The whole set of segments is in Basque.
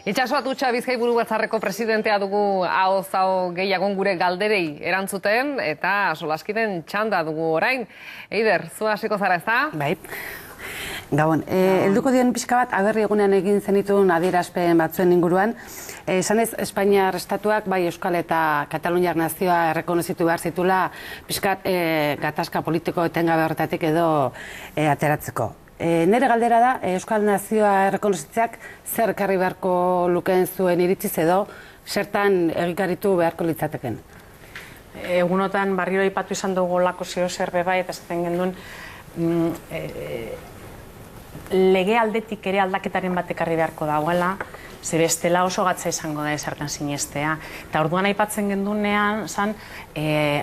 Itxaso Atutxa Bizkaiburu Batzarreko presidentea dugu ahoz-aho gehiagon gure galderei erantzuten eta solaskiden txanda dugu orain. Eider, zu hasiko zara, ezta? Bai. Gabon, helduko dion pixka bat aberri egunean egin zenituen adierazpen batzuen inguruan. Esanez, Espainiar estatuak, bai Euskal eta Kataluniar nazioa errekonozitu behar zitula pixkat gatazka politiko etengabe horretatik edo ateratzeko. Nere galdera da, Euskal nazioa errekonozitzeak zer ekarri beharko lukeen zuen iritziz edo zertan egikaritu beharko litzateken? Egunotan barriro aipatu izan dugu lako zer bai eta esaten genduen lege aldetik ere aldaketaren bat ekarri beharko dagoela, ze bestela oso gatza izango da ezertan sinestea. Eta orduan aipatzen gendunean,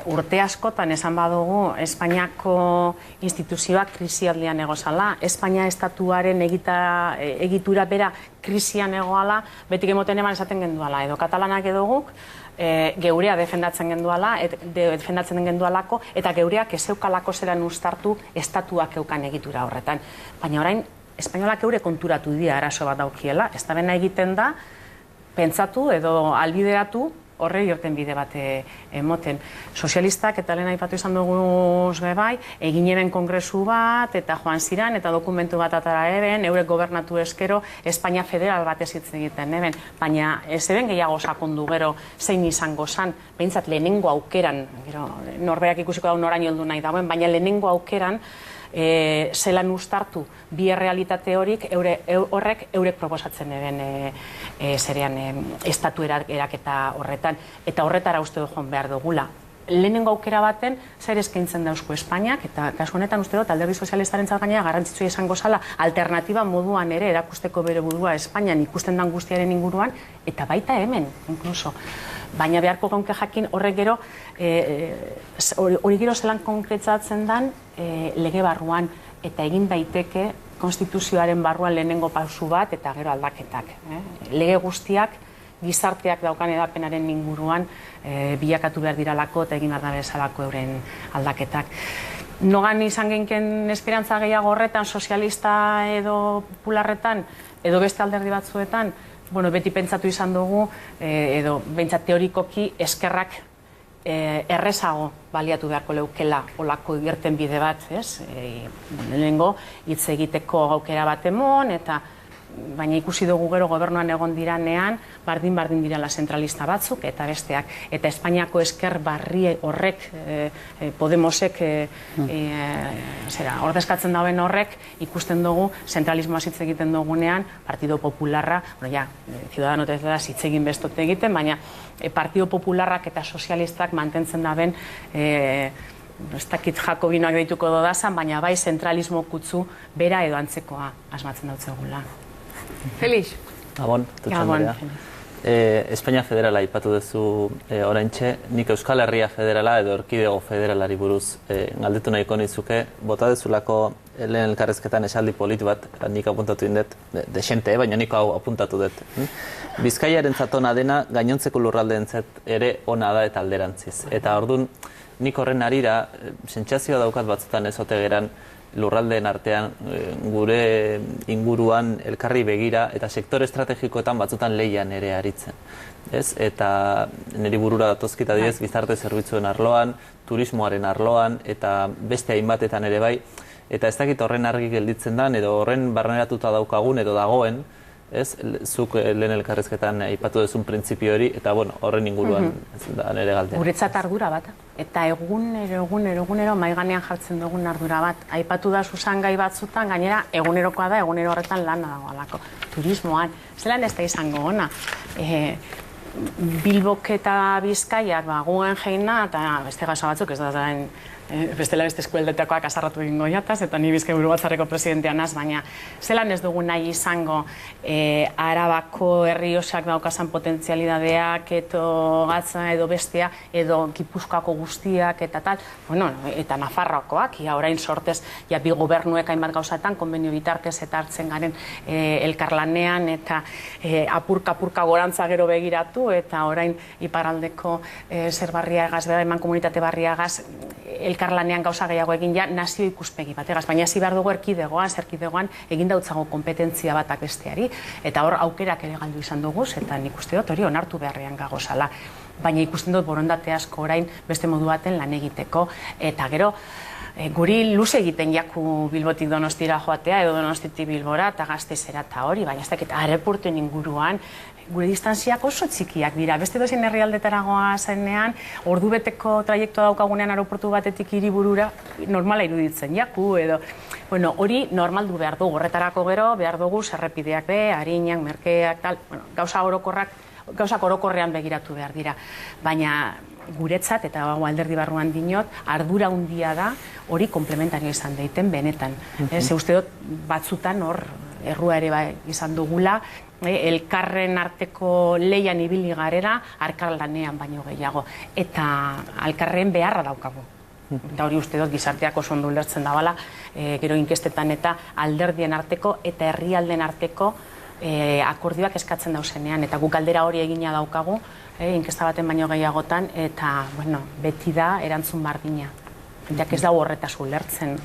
urte askotan esan badugu Espainiako instituzioak krisialdian egozala, Espainia estatuaren egitura bera krisian egoala, betik emoten eman esaten genduala, edo katalanak edo guk, geurea defendatzen gendualako, eta geureak ez eukalako zelan ustartu estatuak eukan egitura horretan. Baina orain, espainolak eure konturatu dira arazo bat daukiela, ez da bena egiten da, pentsatu edo albideratu horre irten bide bat emoten. Sozialistak, eta lehen aipatu izan dugu bai, egin eben kongresu bat, eta joan ziran, eta dokumentu bat atara eben, eurek gobernatu eskero, Espainia federal bat ez hitz egiten eben, baina ez eben gehiago sakondu gero zein izango zan, behintzat lehenengo aukeran, norberak ikusiko da noraino heldu nahi dagoen, baina lehenengo aukeran, zelan ustartu bi errealitate horrek eurek proposatzen eben zerean estatu eraketa horretan, eta horretara uste du joan behar dugula. Lehenengo aukera baten, zer eskaintzen dauzko Espainiak, eta kasu honetan uste dut alderdi sozialistaren gainera garrantzitsua izango zala alternatiba moduan ere erakusteko bere burua Espainian ikusten dan guztiaren inguruan, eta baita hemen, inkluso. Baina beharko gaunke jakin horrek gero, hori gero zelan konkretzatzen dan lege barruan, eta egin daiteke konstituzioaren barruan lehenengo pausu bat, eta gero aldaketak. Lege guztiak, gizarteak daukan edapenaren inguruan bilakatu behar diralako eta egin behar da bezalako euren aldaketak. Nogan izan genken esperantza gehiago horretan, sozialista edo popularretan, edo beste alderdi batzuetan, beti pentsatu izan dugu, edo behintzat teorikoki eskerrak errezago baliatu beharko leukela olako irten bide bat, lehenengo hitz egiteko aukera bat emon, baina ikusi dugu gero gobernuan egon diranean, bardin dirala zentralista batzuk eta besteak. Eta Espainiako esker barri horrek, Podemosek, ordezkatzen dauen horrek, ikusten dugu, zentralismoa hitz egiten dugunean, Partido Popularra, Ciudadanos hitz egin bestote egiten, baina Partido Popularrak eta sozialistak mantentzen daben, ez dakit jakobinoak deituko dodazan, baina bai zentralismo kutzu bera edo antzekoa asmatzen dautzegula. Felix. Gabon, Tutxandrea. Espainia federala aipatu duzu oraintxe, nik Euskal Herria federala edo Erkidego federalari buruz galdetu nahiko nizuke, bota dezulako lehen elkarrezketan esaldi polit bat, nik apuntatu indet, desente, baina nik hau apuntatu dut. Bizkaiaren zatona dena, gainontzeko lurraldeentzat ere ona da eta alderantziz. Eta orduan, nik horren arira, sentsazioa daukat batzutan ez ote geran, lurraldeen artean gure inguruan elkarri begira eta sektore estrategikoetan batzutan lehian ere aritzen. Eta niri burura datozkita diez gizarte zerbitzuen arloan, turismoaren arloan eta beste hainbatetan ere bai. Eta ez dakit horren argi gelditzen dan edo horren barneratuta daukagun edo dagoen, zuk lehen elkarrezketan aipatu duzun printzipio hori, eta horren inguruan da nire galdera. Guretzat ardura bat, eta egunero maiganean jartzen dugun ardura bat. Aipatu da gai batzutan, gainera egunerokoa da, egunero horretan lana dagoelako. Turismoan, zelan ez da izango ona. Bilbok eta Bizkaiak Guggenheimna, eta beste gauza batzuk ez da zaren bestela beste eskualdetakoak azarratu egingo jataz, eta ni Bizkaiburu Batzarreko presidentea naz, baina zelan ez dugu nahi izango Arabako Errioxak daukazan potentzialidadeak edo gatza edo bestea edo Gipuzkoako guztiak eta tal, eta Nafarroakoak, orain sortez bi gobernuek hainbat gauzaetan konbenio bitartez eta hartzen garen elkarlanean eta apurka gorantza gero begiratu eta orain iparraldeko zer barriagaz, eman komunitate barriagaz elkarlanean gauza gehiago egin ja nazio ikuspegi bategaz, baina hasi behar dugu erkidegoan egin dautzago kompetentzia batak besteari, eta hor aukerak ere galdu izan dugu, eta nik uste dut hori onartu beharrean gagozala. Baina ikusten dut borondate asko orain beste modu baten lan egiteko, eta gero guri luze egiten jaku Bilbotik Donostira joatea edo Donostitik Bilbora eta Gastezera eta hori, baina ez dakit aeroportuen inguruan gure distantziak oso txikiak dira. Beste dozen herrialdetaragoa zenean, ordubeteko traiektua daukagunean aeroportu batetik hiriburura normala iruditzen jaku edo hori normaldu behar dugu. Horretarako gero behar dugu zerrepideak be, arinak, merkeak, tal, gauzak orokorrean begiratu behar dira. Baina guretzat, eta alderdi barruan dinot, ardura handia da hori komplementario izan daiten benetan. Ze uste dut batzutan hor errua ere izan dugula, elkarren arteko leian ibili garera, elkarlanean baino gehiago. Eta elkarren beharra daukagu. Eta hori uste dut gizarteak oso ondo ulertzen dabala, gero inkestetan eta alderdien arteko eta herrialden arteko akordioak eskatzen dauzenean. Eta guk galdera hori egina daukagu, inkesta baten baino gehiagotan, eta beti da erantzun bardina. Jak ez dago horretaz ulertzen,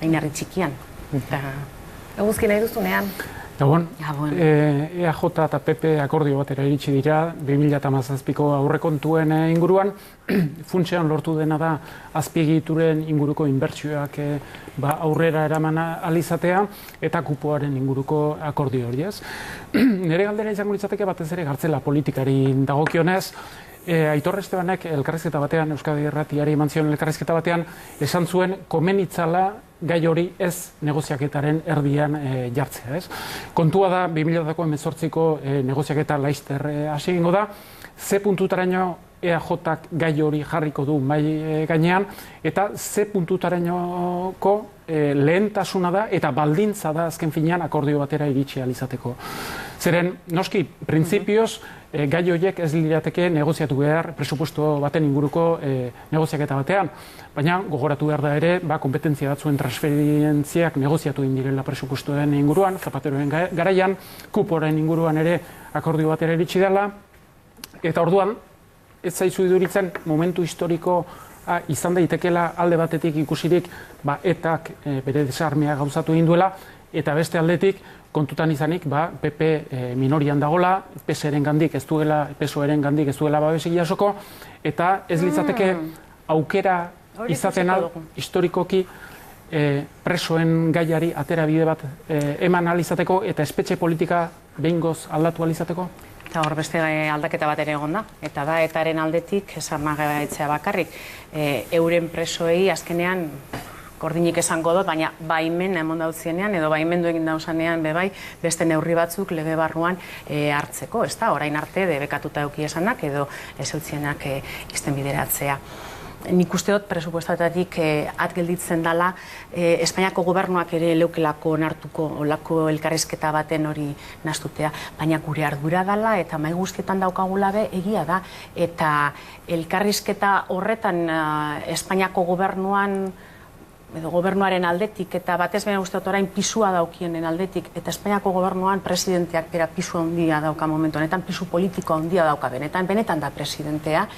einarri txikian. Eguzki nahi duzunean? Gabon, EAJ eta PP akordio batera iritsi dira 2017ko aurrekontuen inguruan. Funtsean lortu dena da azpiegituren inguruko inbertsioak aurrera eraman ahal izatea eta kupoaren inguruko akordio hori, ez? Nire galdera izango litzateke batez ere gartzela politikari dagokionez, Aitor Estebanek elkarrizketa batean, Euskadi Irratiari eman zion elkarrizketa batean, esan zuen komenitzala gai hori ez negoziaketaren erdian jartzea, ez? Kontua da, 2018ko negoziaketa laizter hasi egingo da, ze puntutaraino EAJak gai hori jarriko du mai gainean, eta ze puntutarainoko lehentasuna da eta baldintza da azken finean akordio batera iritsi ahal izateko. Zeren, noski, printzipioz, gai horiek ez lirateke negoziatu behar presupuesto baten inguruko negoziaketa batean, baina gogoratu behar da ere, kompetentzia batzuen transferentziak negoziatu indirela presupuestoen inguruan, Zapateroen garaian, kuporen inguruan ere akordio batera iritsi dela, eta orduan, ez zaizu iduritzen momentu historiko izan daitekela alde batetik ikusirik etak bere desarmea gauzatu egin duela, eta beste aldetik kontutan izanik PP minorian dagola, PSOEren gandik ez duela babesik jasoko, eta ez litzateke aukera izaten historikoki presoen gaiari atera bide bat eman ahal izateko eta espetxe politika behingoz aldatu ahal izateko? Eta hor beste aldaketa bat ere egon da, eta da etaren aldetik, esan magaitzea bakarrik, euren presoei azkenean gordinik esango dut, baina baimen emon dautzienean, edo baimendu egin dauzanean bebai, beste neurri batzuk lege barruan hartzeko, ez da, orain arte debekatuta eduki esanak, edo ez eutzienak izten bideratzea. Nik uste dut presupuestatatik atgelditzen dela Espainiako gobernuak ere leukelako onartuko olako elkarrizketa baten hori nastutea, baina gure ardura dela eta mai guztietan daukagula be egia da, eta elkarrizketa horretan Espainiako gobernuan edo gobernuaren aldetik eta batez bera uste dut orain pisua daukienen aldetik eta Espainiako gobernuan presidenteak bera pisu handia dauka momentu honetan, pisu politiko handia dauka benetan da presidentea.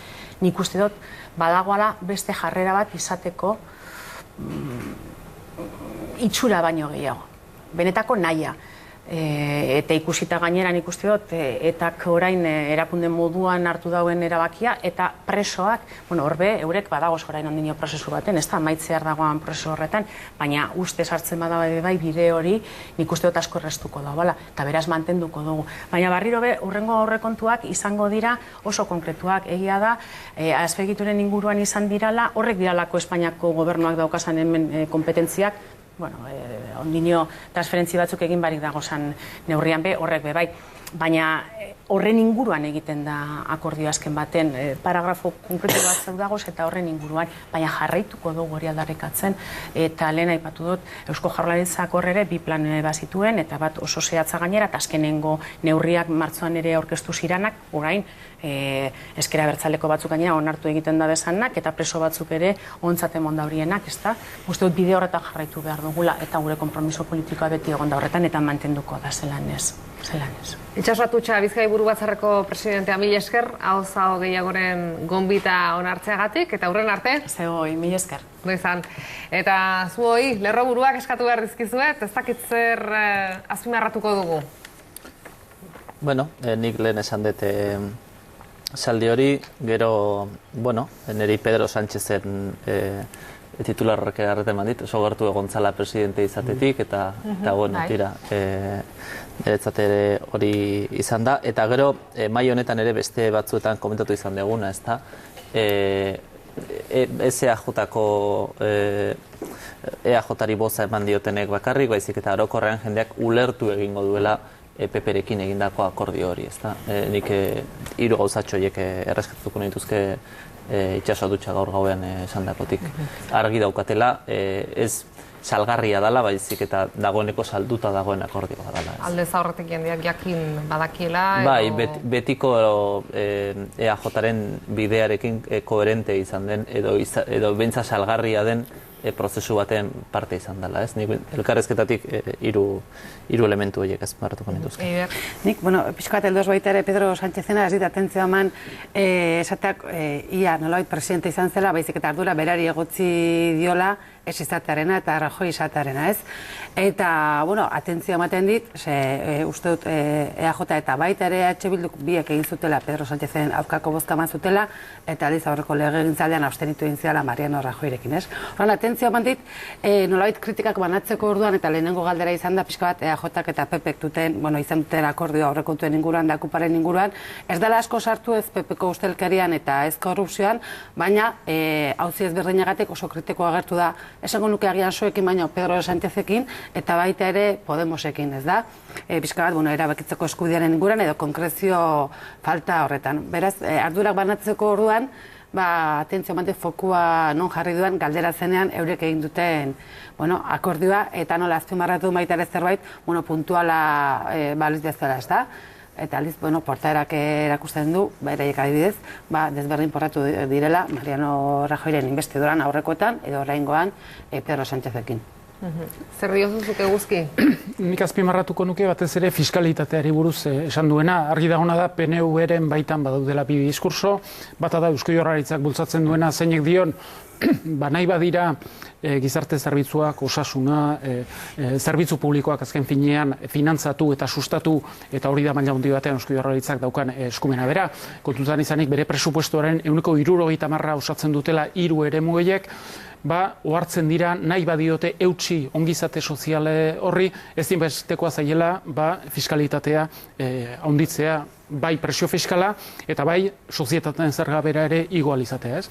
Nik uste dut badagoala beste jarrera bat izateko itxura baino gehiago, benetako nahia. Eta ikusita gaineran ikuste dut, etak orain erakunde moduan hartu dauen erabakia, eta presoak, horbe, eurek badagoz orain ondinio prozesu baten, ez da, maitzear dagoan prozesu horretan, baina uste sartzen badabe bai bide hori, nik uste dut asko errestuko da, eta beraz mantenduko dugu. Baina barriro be, urrengo aurrekontuak izango dira oso konkretuak, egia da, azpegituren inguruan izan dirala, horrek diralako Espainiako gobernuak daukazan hemen kompetentziak, ondino transferentzi batzuk egin barik dagozan neurrian be, horrek be bai. Baina horren inguruan egiten da akordio azken baten, paragrafo konkretu bat dagoz eta horren inguruan, baina jarraituko dugu hori aldarrikatzen, eta lehen aipatu dut, Eusko Jaurlaritzak horre ere bi plan bazituen, eta bat oso zehatza gainera, eta azkenengo neurriak martzoan ere aurkeztu ziranak, orain, ezkera bertzaleko batzuk gainera onartu egiten da bezanak, eta preso batzuk ere ontzate monda horienak, ez da? Uste dut bide horretan jarraitu behar dugula, eta gure konpromiso politikoa beti egon da horretan, eta mantenduko da zelan ez. Itxaso Atutxa, Bizkai Burubatzarreko presidentea, mila esker, aho gehiagoren gonbita onartzeagatik, eta aurren arte? Zegoi, mila esker. Izan. Eta zuoi, lerro buruak eskatu behar dizkizuet, ez dakit zer azpimarratuko dugu? Bueno, nik lehen esan dute saldi hori, gero, bueno, niri Pedro Sánchezen titularrak erreten mandit, oso gertu egontzala presidente izatetik, eta bueno, tira, niretzat ere hori izan da. Eta gero, mai honetan ere beste batzuetan komentatu izan deguna, ez da, EAJ-ko EAJ-ari boza eman diotenek bakarrik, baizik eta orokorrean jendeak ulertu egingo duela PP-rekin egindako akordio hori, ez da. Nik 3 gauzatxo horiek erreskatuko nituzke Itxaso Atutxa gaur gauean esandakotik. Argi daukatela, ez salgarria dela, baizik eta dagoeneko salduta dagoen akordioa dela. Aldez aurretik jendeak jakin badakiela? Bai, betiko EAJ-aren bidearekin koherente izan den, edo bentsa salgarria den prozesu baten parte izan dela, ez? Nik elkarrezketatik 3 elementu horiek azpimarratuko nituzke. Nik, pixka bat heldoz baita ere Pedro Sánchezena ez dit atentzioa eman esateak ia nolabait presidente izan zela, baizik eta ardura berari egotzi diola ez izatearena eta Rajoy izatearena, ez? Eta, atentzioa ematen dit, uste dut EAJ eta baita ere EH Bilduk biek egin zutela Pedro Sánchezen aurkako bozka eman zutela, eta aldiz aurreko legegintzaldean abstenitu egin ziala Mariano Rajoyrekin, ez? Horan, atentzioa eman dit, nolabait kritikak banatzeko orduan eta lehenengo galdera izan da pixka bat EAJak eta PPek duten, izan duten akordioa aurrekontuen inguruan da Kuparen inguruan, ez dela asko sartu ez PPko ustelkerian eta ez korrupzioan, baina auzi ezberdinagatik oso kritikoa agertu da, esango nuke agian zuekin baino Pedro Sánchezekin, eta baita ere Podemosekin, ez da? Pixka bat, erabakitzeko eskubidearen inguruan edo konkrezio falta horretan. Beraz, ardurak banatzeko orduan, atentzio mante fokua non jarri duan galdera zenean eurek egin duten akordioa, eta nola azpimarratu baita ere zerbait, puntuala baliz dezala, ez da? Eta aldiz, portaerak erakusten du, beraiek adibidez, desberdin porratu direla Mariano Rajoyren investiduran aurrekoetan, edo oraingoan Pedro Sánchezekin. Zer diozuzuke guzki? Nik azpimarratuko nuke batez ere fiskalitateari buruz esan duena. Argi dagona da PNV-ren baitan badaudela bi diskurso. Bata da Eusko Jaurlaritzak bultzatzen duena zeinek dion nahi badira gizarte zerbitzuak, osasuna, zerbitzu publikoak azken finean finantzatu eta sustatu, eta hori da maila handi batean Eusko Jaurlaritzak daukan eskumena bera. Kontutan izanik bere presupuestoaren 70% osatzen dutela 3 eremu horiek, ohartzen dira nahi badiote eutsi ongizate soziale horri, ezinbestekoa zaiela fiskalitatea handitzea, bai presio fiskala eta bai sozietateen zerga bera ere igo ahal izatea, ez?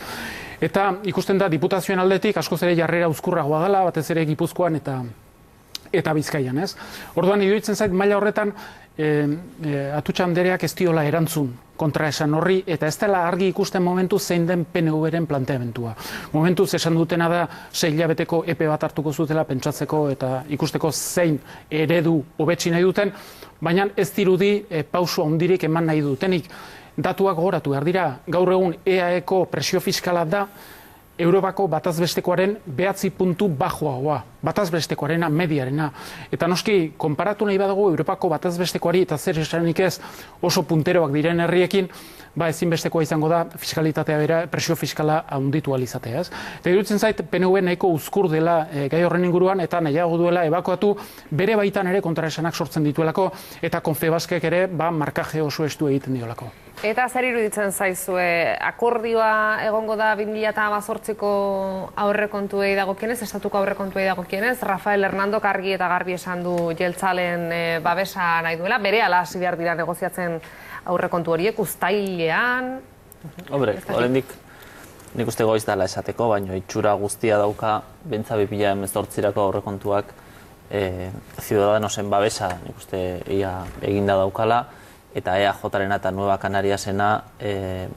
Eta ikusten da diputazioen aldetik askoz ere jarrera uzkurragoa dela, batez ere Gipuzkoan eta Bizkaian, ez? Orduan iruditzen zait maila horretan Atutxa andereak ez diola erantzun kontraesan horri, eta ez dela argi ikusten momentu zein den PNV-ren planteamentua. Momentuz esan dutena da 6 hilabeteko epe bat hartuko zutela pentsatzeko eta ikusteko zein eredu hobetsi nahi duten, baina ez dirudi pauso handirik eman nahi dutenik. Datuak gogoratu behar dira, gaur egun EAE-ko presio fiskala da Europako batazbestekoaren 9 puntu bajoagoa, batazbestekoarena, mediarena. Eta noski, konparatu nahi badago Europako batazbestekoari eta zer esanik ez oso punteroak diren herriekin, ezinbestekoa izango da fiskalitatea bera, presio fiskala handitu alizatea, ez? Eta iruditzen zait, PNV nahiko uzkur dela gai horren inguruan, eta nahiago duela ebakuatu bere baitan ere kontraesanak sortzen dituelako, eta Confebaskek ere markaje oso estu egiten diolako. Eta zer iruditzen zaizue, akordioa egongo da 2018ko aurrekontuei dagokienez, estatuko aurrekontuei dagokienez, Rafael Hernandok argi eta garbi esan du jeltzalen babesa nahi duela, berehala hasi behar dira negoziatzen aurrekontu horiek, uztailean... Hombre, oraindik nik uste goiz dela esateko, baina itxura guztia dauka bentsa 2018ko aurrekontuak Ciudadanosen babesa nik uste eginda daukala, eta EAJ-arena eta Nueva Canariasena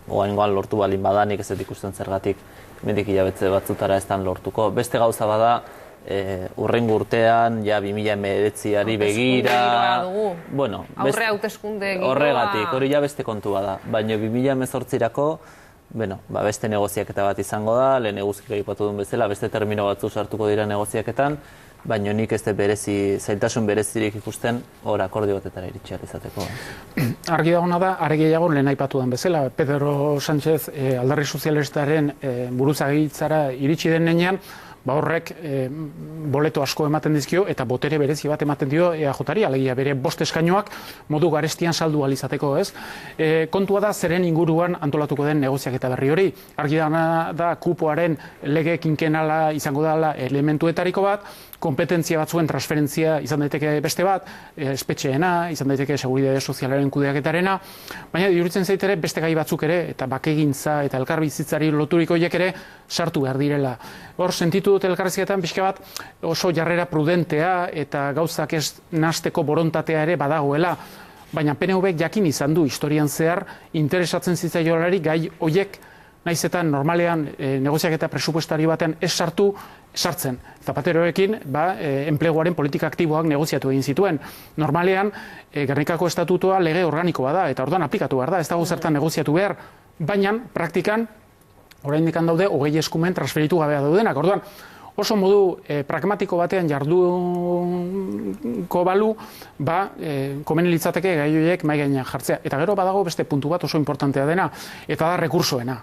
oraingoan lortu balin bada, nik ez dut ikusten zergatik mendik hilabete batzutara ez dan lortuko. Beste gauza bada, urrengo urtean, 2019ari begira... Bueno, aurre hauteskunde egingoa... Horregatik, hori beste kontua da. Baina 2018irako, beste negoziaketa bat izango da, lehen eguzkik aipatu duen bezala, beste termino batzu sartuko dira negoziaketan, baina nik ez zailtasun berezirik ikusten hor akordio batetara iritsi ahal izateko. Argi dagoena da, are gehiago lehen aipatu den bezala, Pedro Sánchez alderdi sozialistaren buruzagitzara iritsi den nenean, horrek boleto asko ematen dizkio eta botere berezi bat ematen dio EAJari, alegia bere 5 eskainoak modu garestian saldu ahal izateko, ez? Kontua da zeren inguruan antolatuko den negoziaketa berri hori. Argi da kupoaren lege kinkenala izango dela elementuetariko bat, kompetentzia batzuen transferentzia izan daiteke beste bat, espetxeena, izan daiteke seguritate sozialaren kudeaketarena, baina iruditzen zait ere beste gai batzuk ere, eta bakegintza eta elkarbizitzari loturiko horiek ere sartu behar direla. Hor, sentitu dut elkarrizketan pixka bat oso jarrera prudentea eta gauzak ez nahasteko borontatea ere badagoela, baina PNV-ek jakin izan du historian zehar interesatzen zitzaiolari gai horiek nahizetan normalean negoziaketa presupuestario batean ez sartzen. Zapateroekin enpleguaren politika aktiboak negoziatu egin zituen. Normalean, Gernikako estatutoa lege organikoa da, eta orduan aplikatu behar da, ez dago zertan negoziatu behar, baina praktikan, oraindik daude, 20 eskumen transferitu gabea daudenak. Orduan, oso modu pragmatiko batean jarduko balu, komeni litzateke gai horiek mahai gainean jartzea. Eta gero badago beste puntu bat oso importantea dena, eta da rekursoena.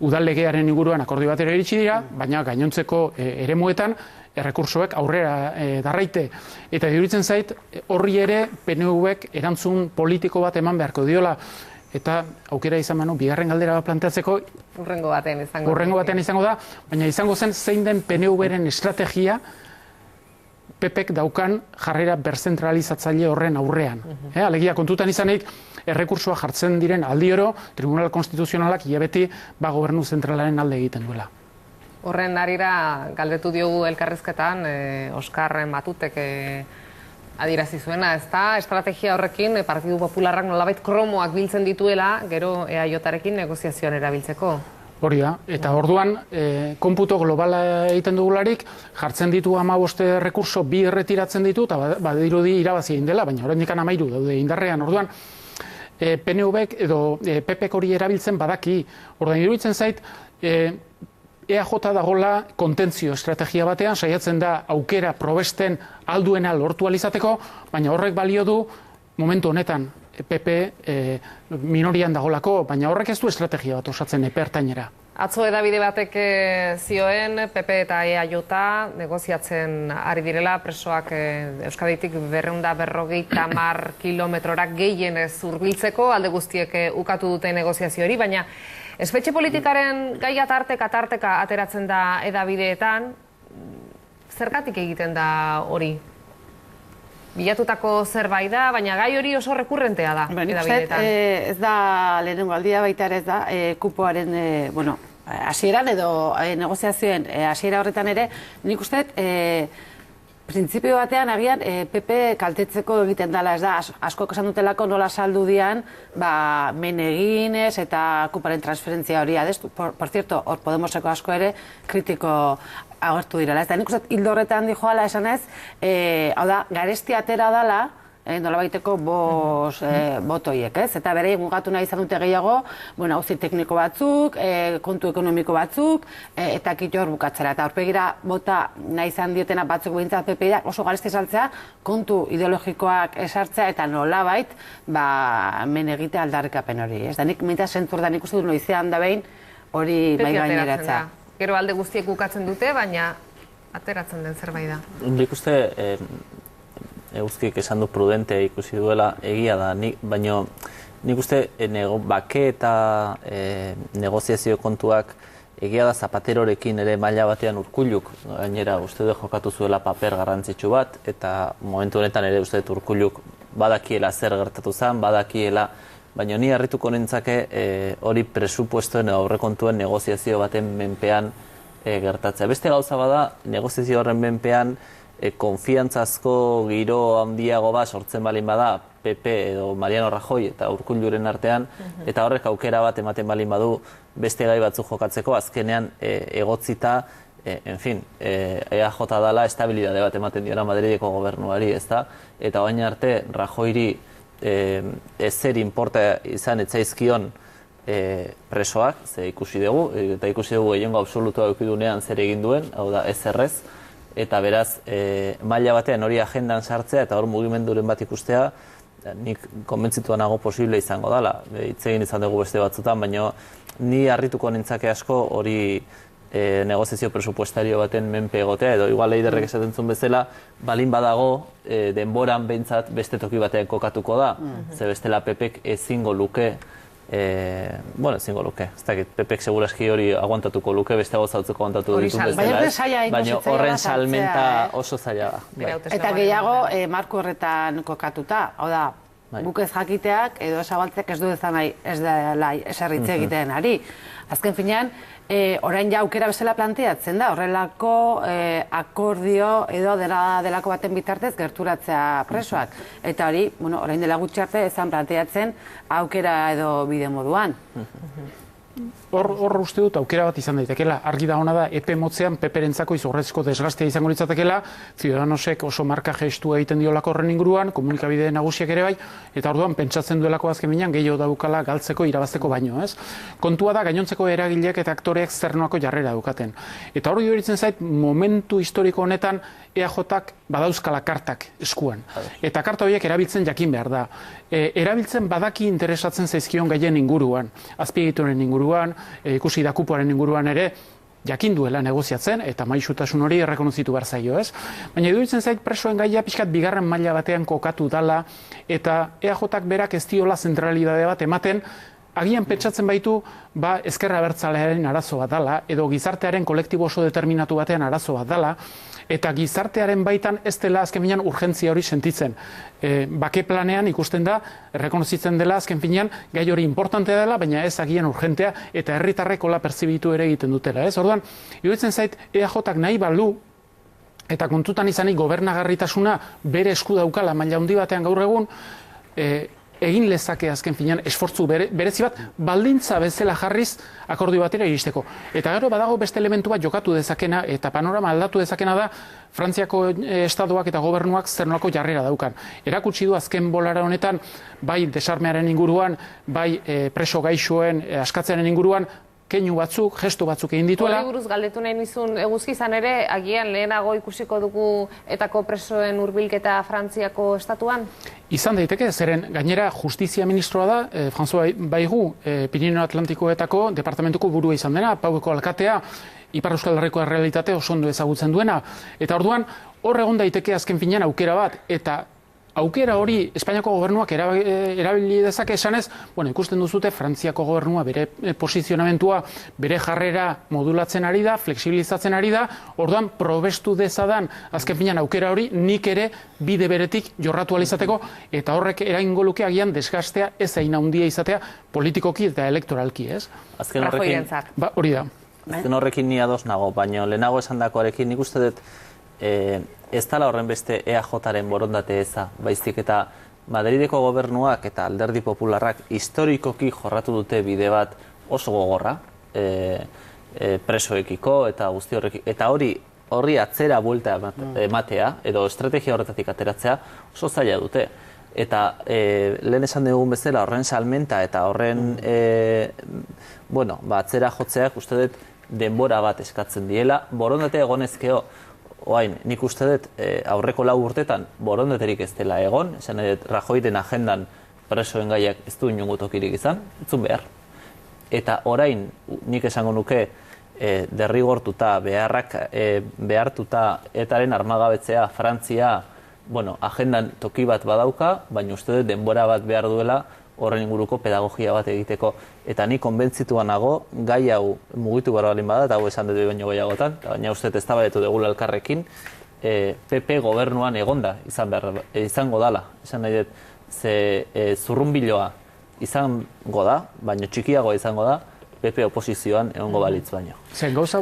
Udal legearen inguruan akordio batera iritsi dira, baina gainontzeko eremuetan errekursoek aurrera darraite. Eta iruditzen zait, horri ere PNV-ek erantzun politiko bat eman beharko diola. Eta aukera izan manu, bigarren galdera bat planteatzeko, Urrengo batean izango da, baina izango zen zein den PNV-ren estrategia PPek daukan jarrera berzentralizatzaile horren aurrean. Alegia kontutan izanik, errekursua jartzen diren aldioro, Tribunal Konstituzionalak beti gobernu zentralaren alde egiten duela. Horren arira galdetu diogu elkarrizketan, Oskar Matutek adierazi zuena, ez da, estrategia horrekin Partidu Popularrak nolabait kromoak biltzen dituela, gero EAJarekin negoziazioan erabiltzeko. Hori da, eta orduan, konputo globala egiten dugularik, jartzen ditu 15 rekurso, 2 erretiratzen ditu, eta badirudi irabazi egin dela, baina oraindik 13 daude indarrean. Orduan, PNV-ek edo PPek hori erabiltzen badaki. Orduan, iruditzen zait, EAJ dagola kontentzio estrategia batean, saiatzen da aukera probesten alduena lortu alizateko, baina horrek balio du momentu honetan PP minorian dagolako, baina horrek ez du estrategia bat osatzen epertainera. Atzo edabide batek zioen PP eta EAJ negoziatzen ari direla, presoak Euskaditik 250 kilometrora gehienez hurbiltzeko, alde guztiek ukatu dute negoziazio hori, baina espetxe politikaren gaia tarteka ateratzen da edabideetan, zergatik egiten da hori? Bilatutako zerbait da, baina gai hori oso rekurrentea da edabideetan. Ez da lehenengo aldia, baita ere ez da, kupoaren, hasieran edo negoziazioen hasiera horretan ere, nik uste, printzipio batean agian PP kaltetzeko egiten dela, ez da, askok esan dutelako nola saldu dian, men eginez eta kuparen transferentzia hori adestu. Por cierto, hor Podemoseko asko ere kritiko agertu direla. Ez da, nik uste hildo horretan dijoala esanez, hau da, garesti atera dela, nolabaiteko botoiek, ez? Eta bere mugatu nahi izan dute gehiago, auzi tekniko batzuk, kontu ekonomiko batzuk, eta kito hor bukatzera. Eta aurpegira bota nahi izan diotena batzuk behintzat PPiak oso garesti saltzea, kontu ideologikoak esartzea, eta nolabait, men egite aldarrikapen hori. Ez da, nik mintzat zentzur da nik uste dut noizean da behin hori mai gaineratzea. Gero alde guztiek ukatzen dute, baina ateratzen den zerbait da. Nik uste Euskik esan du prudentea ikusi duela egia da, baina nik uste bake eta negoziazio kontuak egia da Zapaterorekin ere maila batean Urkulluk, gainera uste du jokatu zuela paper garrantzitsu bat, eta momentu honetan ere uste dut Urkulluk badakiela zer gertatu zen, badakiela, baina ni harrituko nintzake hori presupuestoen aurrekontuen negoziazio baten menpean gertatzea. Beste gauza bada, negoziazio horren menpean konfiantzazko giro handiago bat sortzen balin bada PP edo Mariano Rajoy eta Urkulluren artean, eta horrek aukera bat ematen balin badu beste gai batzuk jokatzeko, azkenean egotzita, EAJ dala estabilidade bat ematen diola Madrideko gobernuari, ezta? Eta baina arte Rajoyri ezer inporta izan etzaizkion presoak, ze ikusi dugu, eta ikusi dugu gehiengo absolutua edukidunean zer egin duen, hau da ezerrez, eta beraz, maila batean hori agendan sartzea eta hor mugimenduren bat ikustea, nik konbentzituan nago posible izango dela. Hitz egin izan dugu beste batzutan, baina ni harrituko nintzake asko hori negoziazio presupuestario baten menpe egotea, edo igual Eiderrek esaten zuen bezala, balin badago denboran behintzat beste toki batean kokatuko da, ze bestela PPk ezingo luke, ezingo luke, ez dakit, PPk seguraski hori aguantatuko luke, beste gozautzeko aguantatu ditun bezala, baina horren salmenta oso zaila da. Eta gehiago, marko horretan kokatuta, hau da, guk ez jakiteak edo esabaltzek ez du ez dela eserritze egiten ari. Azken finean, orain ja aukera bezala planteatzen da, horrelako akordio edo delako baten bitartez gerturatzea presoak. Eta hori, orain dela gutxi arte ezan planteatzen aukera edo bide moduan. Hor uste dut aukera bat izan daitekeela. Argi da hona da, epe motzean peperentzako izorrezko desgastea izango litzatekeela, Ciudadanosek oso marka gestua egiten diolako horren inguruan, komunikabide nagusiak ere bai, eta orduan pentsatzen duelako azken binean gehiago daukala galtzeko irabazteko baino, ez? Kontua da gainontzeko eragileak eta aktoreak zernoako jarrera daukaten. Eta hori horitzen zait, momentu historiko honetan EAJak badauzkala kartak eskuan. Eta karta horiek erabiltzen jakin behar da. Erabiltzen badaki interesatzen zaizkion gaien inguruan, azpiegituren inguruan, ikusi da kupoaren inguruan ere, jakin duela negoziatzen, eta maixutasun hori errekonozitu behar zaio, ez? Baina iruditzen zait presoen gaia pixkat bigarren maila batean kokatu dala, eta EAJak berak ez diola zentralidade bat ematen, agian pentsatzen baitu, ezkerra abertzalearen arazo bat dala, edo gizartearen kolektibo oso determinatu batean arazo bat dala, eta gizartearen baitan ez dela azken finean urgentzia hori sentitzen. Bake planean ikusten da, errekonozitzen dela azken finean gai hori importantea dela, baina ez agian urgentea, eta herritarrek hola pertzibitu ere egiten dutela. Orduan, iruditzen zait EAJak nahi balu, eta kontutan izanik gobernagarritasuna bere esku daukala maila handi batean gaur egun, egin lezake azken finean esfortzu berezi bat baldintza bezala jarriz akordio batera iristeko. Eta gero badago beste elementu bat jokatu dezakena eta panorama aldatu dezakena da Frantziako estatuak eta gobernuak zer nolako jarrera daukan. Erakutsi du azken bolara honetan bai desarmearen inguruan, bai preso gaixoen askatzearen inguruan, keinu batzuk, gestu batzuk egin dituela. Hori buruz galdetu nahi nizun eguzki izan ere, agian lehenago ikusiko dugu etako presoen hurbilketa Frantziako estatuan? Izan daiteke, zeren gainera justizia ministroa da, François Bayrou, Pirineo Atlantikoetako departamentuko burua izan dena, Paueko alkatea, Ipar Euskal Herriko errealitate oso ondo ezagutzen duena. Eta orduan, hor egon daiteke azken finean aukera bat, eta aukera hori Espainiako gobernuak erabili dezake esanez, ikusten duzute Frantziako gobernua bere posizionamentua, bere jarrera modulatzen ari da, fleksibilizatzen ari da, orduan probestu dezadan azken finean aukera hori nik ere bide beretik jorratu alizateko, eta horrek eragingo luke agian desgastea ez hain handia izatea politikoki eta elektoralki, ez? Azken horrekin, hori da. Azken horrekin ni ados nago, baina lehenago esandakoarekin nik uste dut ez dala horren beste EAJaren borondate eza, baizik eta Madrideko gobernuak eta Alderdi Popularrak historikoki jorratu dute bide bat oso gogorra, presoekiko eta guzti horrekiko, eta horri atzera buelta ematea, edo estrategia horretatik ateratzea oso zaila dute. Eta lehen esan dugun bezala horren salmenta eta horren atzera jotzeak uste dut denbora bat eskatzen diela, borondate egonezkeo. Oain, nik uste dut aurreko 4 urtetan borondaterik ez dela egon, esan dut Rajoyren agendan presoen gaiak ez du inongo tokirik izan, etzun behar. Eta orain, nik esango nuke derrigortuta, behartuta etaren armagabetzea Frantzia, agendan toki bat badauka, baina uste dut denbora bat behar duela horren inguruko pedagogia bat egiteko. Eta ni konbentzituan nago, gai hau mugitu behar balin bada, eta hau esan dut baino gehiagotan, baina uste dut eztabaiatu dugula elkarrekin, PP gobernuan egonda izango dala. Esan nahi dut, ze zurrunbiloa izango da, baina txikiagoa izango da, PP oposizioan egongo balitz baino.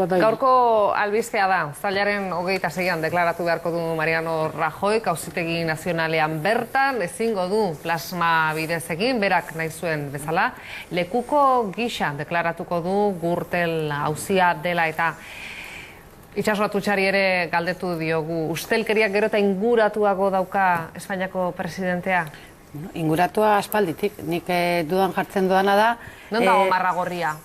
Gaurko albistea da, zailaren 26an deklaratu beharko du Mariano Rajoy, Auzitegi Nazionalean bertan, ezingo du plasma bidez egin, berak nahi zuen bezala, lekuko gisa deklaratuko du Gürtel auzia dela eta Itxaso Atutxari ere galdetu diogu, ustelkeriak gero eta inguratuago dauka Espainiako presidentea? Inguratua aspalditik, nik dudan jartzen duana da... Non dago marra gorria?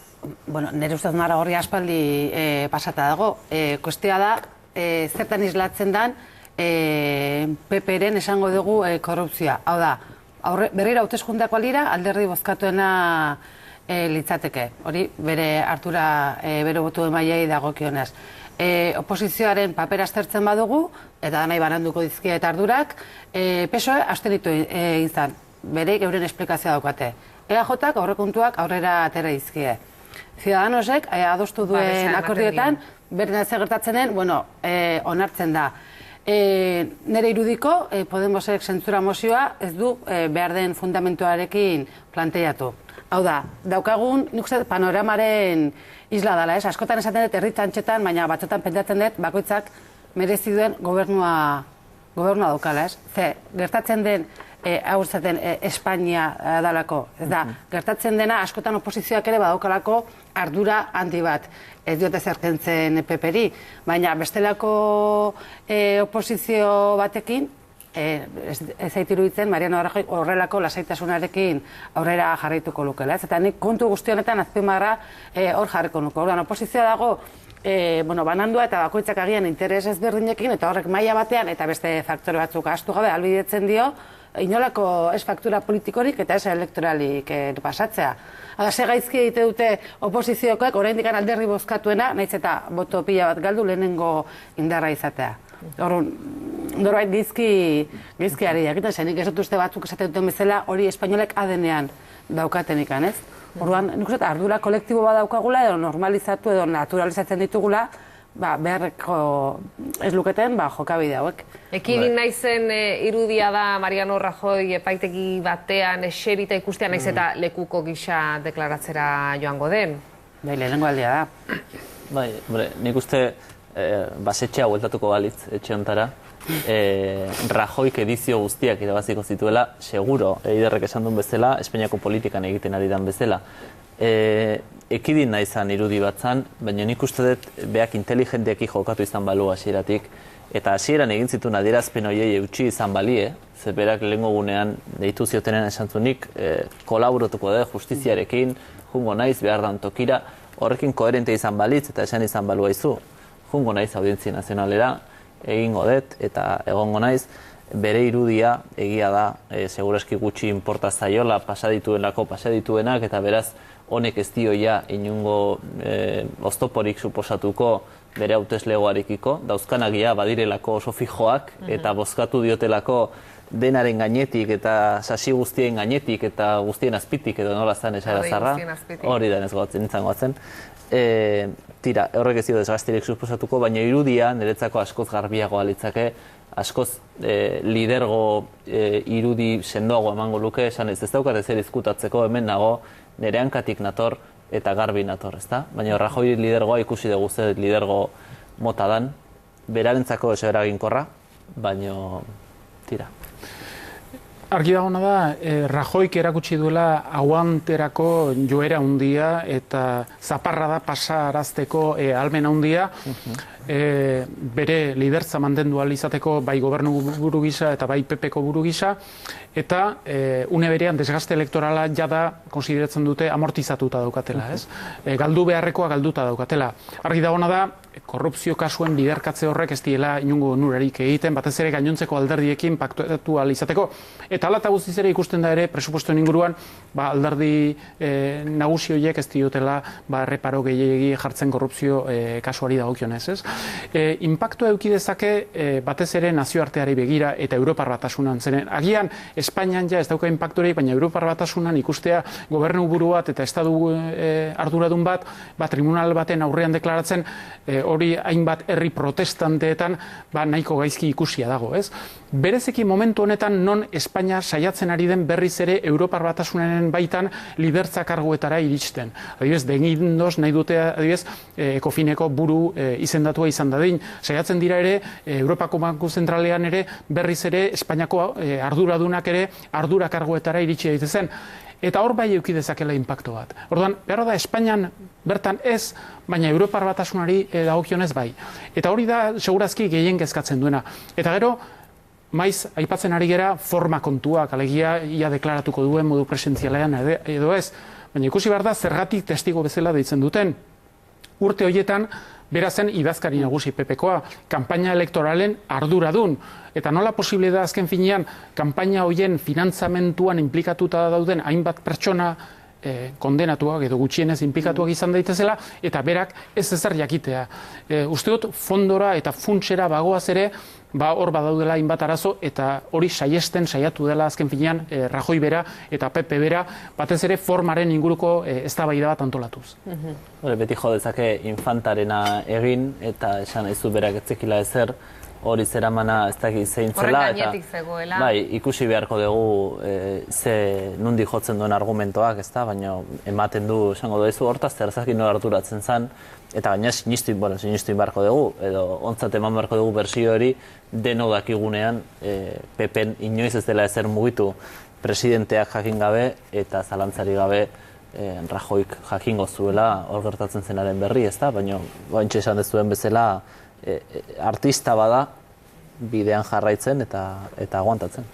Nire ustez marra gorria aspaldi pasata dago. Kuestia da, zertan islatzen dan PP-ren esango dugu korrupzioa. Hau da, berriro hauteskundeak balira alderdi bozkatuena litzateke. Hori bere hartura bere botu emaiei dagokionez. Oposizioaren papera aztertzen badugu, eta nahi bananduko dizkia eta ardurak, PSOE abstenitu izan. Bere euren esplikazioa daukate. EAJak aurrekontuak aurrera atera dizkie. Ciudadanosek adostu duen akordioetan, berdin ez gertatzen den, onartzen da. Nere irudiko, Podemosek zentzura mozioa ez du behar den fundamentuarekin planteiatu. Hau da, daukagun, nik uste panoramaren isla dela, askotan esaten dut herritzantxetan, baina batzotan pentsatzen dut bakoitzak merezi duen gobernua daukala, Ze, gertatzen den hau zaten Espainia dalako, ez da, gertatzen dena askotan oposizioak ere badaukalako ardura handi bat. Ez diote zerkentzen PP-ri, baina bestelako oposizio batekin, ez zait iruditzen, Mariano Rajoy horrelako lasaitasunarekin aurrera jarraituko lukela. Eta nik kontu guzti honetan azpimarra hor jarriko nuko. Orduan, oposizioa dago banandua eta bakoitzak agian interes ezberdinekin, eta horrek maila batean eta beste faktore batzuk ahaztu gabe ahalbidetzen dio, inolako ez faktura politikorik eta ez elektoralik pasatzea. Ze gaizki egite dute oposiziokoek, oraindik alderdi bozkatuena, nahiz eta boto pila bat galdu lehenengo indarra izatea. Norbait gizki ari egiten, zenik ez dut uste batzuk esaten duten bezala, hori espainolek adenean daukaten ikan, ez? Orduan, nik uste ardura kolektibo bat daukagula, edo normalizatu edo naturalizatzen ditugula, beharreko ez luketen jokabide hauek. Ekidin naizen irudia da Mariano Rajoy epaitegi batean eserita ikustea naiz eta lekuko gisa deklaratzera joango den. Bai, lehenengo aldia da. Bai, nik uste basetxea hueltatuko balitz etxe hontara. Rajoyk edizio guztiak irabaziko zituela, seguro, Eiderrek esan duen bezala, Espainiako politikan egiten ari dan bezala. Ekidin nahi zan irudi bat zan, baina nik uste dut beak inteligenteaki jokatu izan balu hasieratik, eta hasieran egin zituen adierazpen horiei eutxi izan balie, ze berak lehengo gunean deitu ziotenen esan zunik, kolaboratuko da justiziarekin, jungo naiz behar dan tokira, horrekin koherente izan balitz eta esan izan balu haizu, jungo naiz Audientzia Nazionalera, egingo dut eta egongo naiz, bere irudia egia da, segurazki gutxi inporta zaiola pasadituenak eta beraz honek ez dioia inungo oztoporik suposatuko bere hauteslegoarekiko, dauzkanagia badirelako oso fijoak eta bozkatu diotelako denaren gainetik eta sasi guztien gainetik eta guztien azpitik edo nola zan esara zarra, hori da nintzen goatzen. Tira, horrek ez dio desgastirik suposatuko, baina irudia niretzako askoz garbiagoa litzake, askoz lidergo irudi sendoago emango luke, esan ez daukat ezer izkutatzeko, hemen nago nire hankatik nator eta garbi nator, ezta? Baina Rajoy lidergoa ikusi dugu zer lidergo mota dan, berarentzako eso eraginkorra, baina tira. Argi dagoena da, Rajoyk erakutsi duela aguanterako joera handia eta zaparra da pasarazteko ahalmena handia, bere lidertza mantendu ahal izateko bai gobernu buru gisa eta bai PP-ko buru gisa, eta une berean desgaste elektorala jada konsideratzen dute amortizatuta daukatela, ez? Galdu beharrekoa galduta daukatela. Argi dagoena da, korrupzio kasuen biderkatze horrek ez diela inungo onurarik egiten, batez ere gainontzeko alderdiekin paktuatu ahal izateko. Eta hala eta guztiz ere ikusten da ere, presupuestoen inguruan, alderdi nagusi horiek ez diotela erreparo gehiegi jartzen korrupzio kasuari dagokionez, ez? Inpaktua eduki dezake batez ere nazioarteari begira eta Europar Batasunan. Zeren, agian Espainian ja ez dauka inpakturik, baina Europar Batasunan ikustea gobernu buru bat eta estadu arduradun bat tribunal baten aurrean deklaratzen, hori hainbat herri protestanteetan nahiko gaizki ikusia dago, ez? Berezeki momentu honetan non Espainia saiatzen ari den berriz ere Europar Batasunaren baitan lidertza karguetara iristen. Adibidez, degindoz nahi dute adibidez Ecofineko buru izendatua izan dadin. Saiatzen dira ere Europako Banku Zentralean ere berriz ere Espainiako arduradunak ere ardura karguetara iritsi daitezen. Eta hor bai eduki dezakela inpaktu bat. Orduan, behar da Espainian bertan ez, baina Europar Batasunari dagokionez bai. Eta hori da segurazki gehien kezkatzen duena. Eta gero, maiz, aipatzen ari gera forma kontuak, alegia ia deklaratuko duen modu presentzialean edo ez. Baina ikusi behar da zergatik testigo bezala deitzen duten. urte horietan, bera zen idazkari nagusi PPkoa, kanpaina elektoralen arduradun. Eta nola posible da azken finean, kanpaina horien finantzamentuan implikatuta dauden hainbat pertsona kondenatuak edo gutxienez implikatuak izan daitezela, eta berak ez ezer jakitea. Uste dut, fondora eta funtsera bagoaz ere, hor badaudela hainbat arazo, eta hori saiesten saiatu dela azken finean Rajoy bera eta PP bera, batez ere formaren inguruko eztabaida bat antolatuz. Beti jo dezake infantarena egin, eta esan aizu berak etzekila ezer, hori zeramana ez dakit zeintzela, horren gainetik zegoela. Bai, ikusi beharko dugu nundi jotzen duen argumentoak, ez da, baina ematen du, esango duzu, hortaz zerzakin nola harturatzen zen, eta gaina sinistu beharko dugu, edo ontzat eman beharko dugu bersio hori, deno dakigunean, PPen inoiz ez dela ezer mugitu presidenteak jakin gabe, eta zalantzari gabe Rajoyk jakingo zuela hor gertatzen zenaren berri, ez da, baina baintxe esan dezuen bezala, artista bada bidean jarraitzen eta aguantatzen.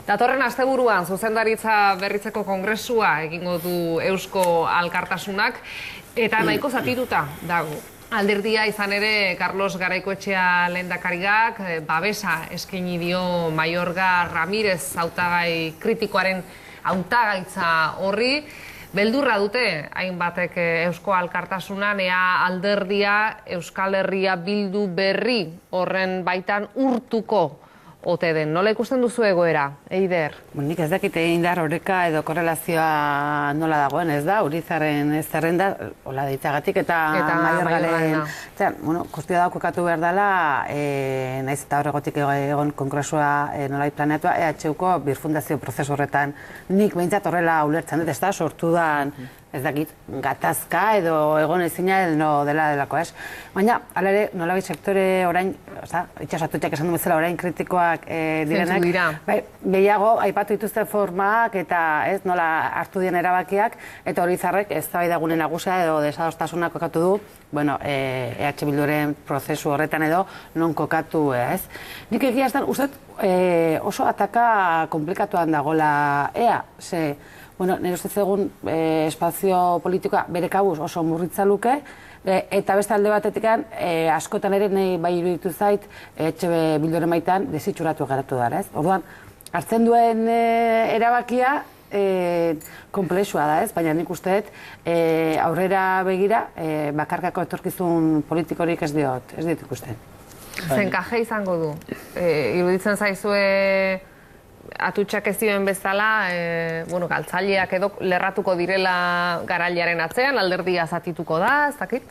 Datorren asteburuan zuzendaritza berritzeko kongresua egingo du Eusko Alkartasunak eta nahiko zatituta dago. Alderdia izan ere Carlos Garaikoetxea lehendakariak babesa eskaini dio Mayorga Ramirez hautagai kritikoaren hautagaitza horri. Beldurra dute, hainbatek Eusko Alkartasunan, ea alderdia Euskal Herria Bildu berri horren baitan urtuko ote den. Nola ikusten duzu egoera, Eider? Nik ez dakite indar oreka edo korrelazioa nola dagoen, ez da? Urizaren zerrenda, hola deitagatik eta Mayorgaren. Kustio dago kokatu behar dela, naiz eta horregotik egon kongresua nolait planeatua, EHUko birfundazio prozesu horretan nik behintzat horrela ulertzen dut, ez da? Sortu da, ez dakit, gatazka edo egon ezina dela delako, ez? Baina, hala ere, nolabait sektore orain, itxasatutiak esan du bezala orain kritikoak direnak, behiago, aipatu dituzte formak eta ez nola hartu dien erabakiak, eta hori zarrek ez da gune nagusia edo desadostasunak kokatu du, bueno, EH Bilduren prozesu horretan edo non kokatu, ez? Nik egia ez da, uste oso ataka komplikatuan dagoela ea, bueno, nire ustez egun espazio politikoa bere kabuz oso murritza luke, eta beste alde batetik askotan ere nahi bai iruditu zait EH Bilduren baitan desitxuratu garatu da, ez? Orduan, hartzen duen erabakia komplexua da, ez? Baina nik usteet aurrera begira bakarkako etorkizun politikorik ez diot ikusten. Zenkaje izango du. Iruditzen zaizue atutxak ez dioen bezala, galtzaileak edo lerratuko direla garailearen atzean, alderdia zatituko da, ez dakit?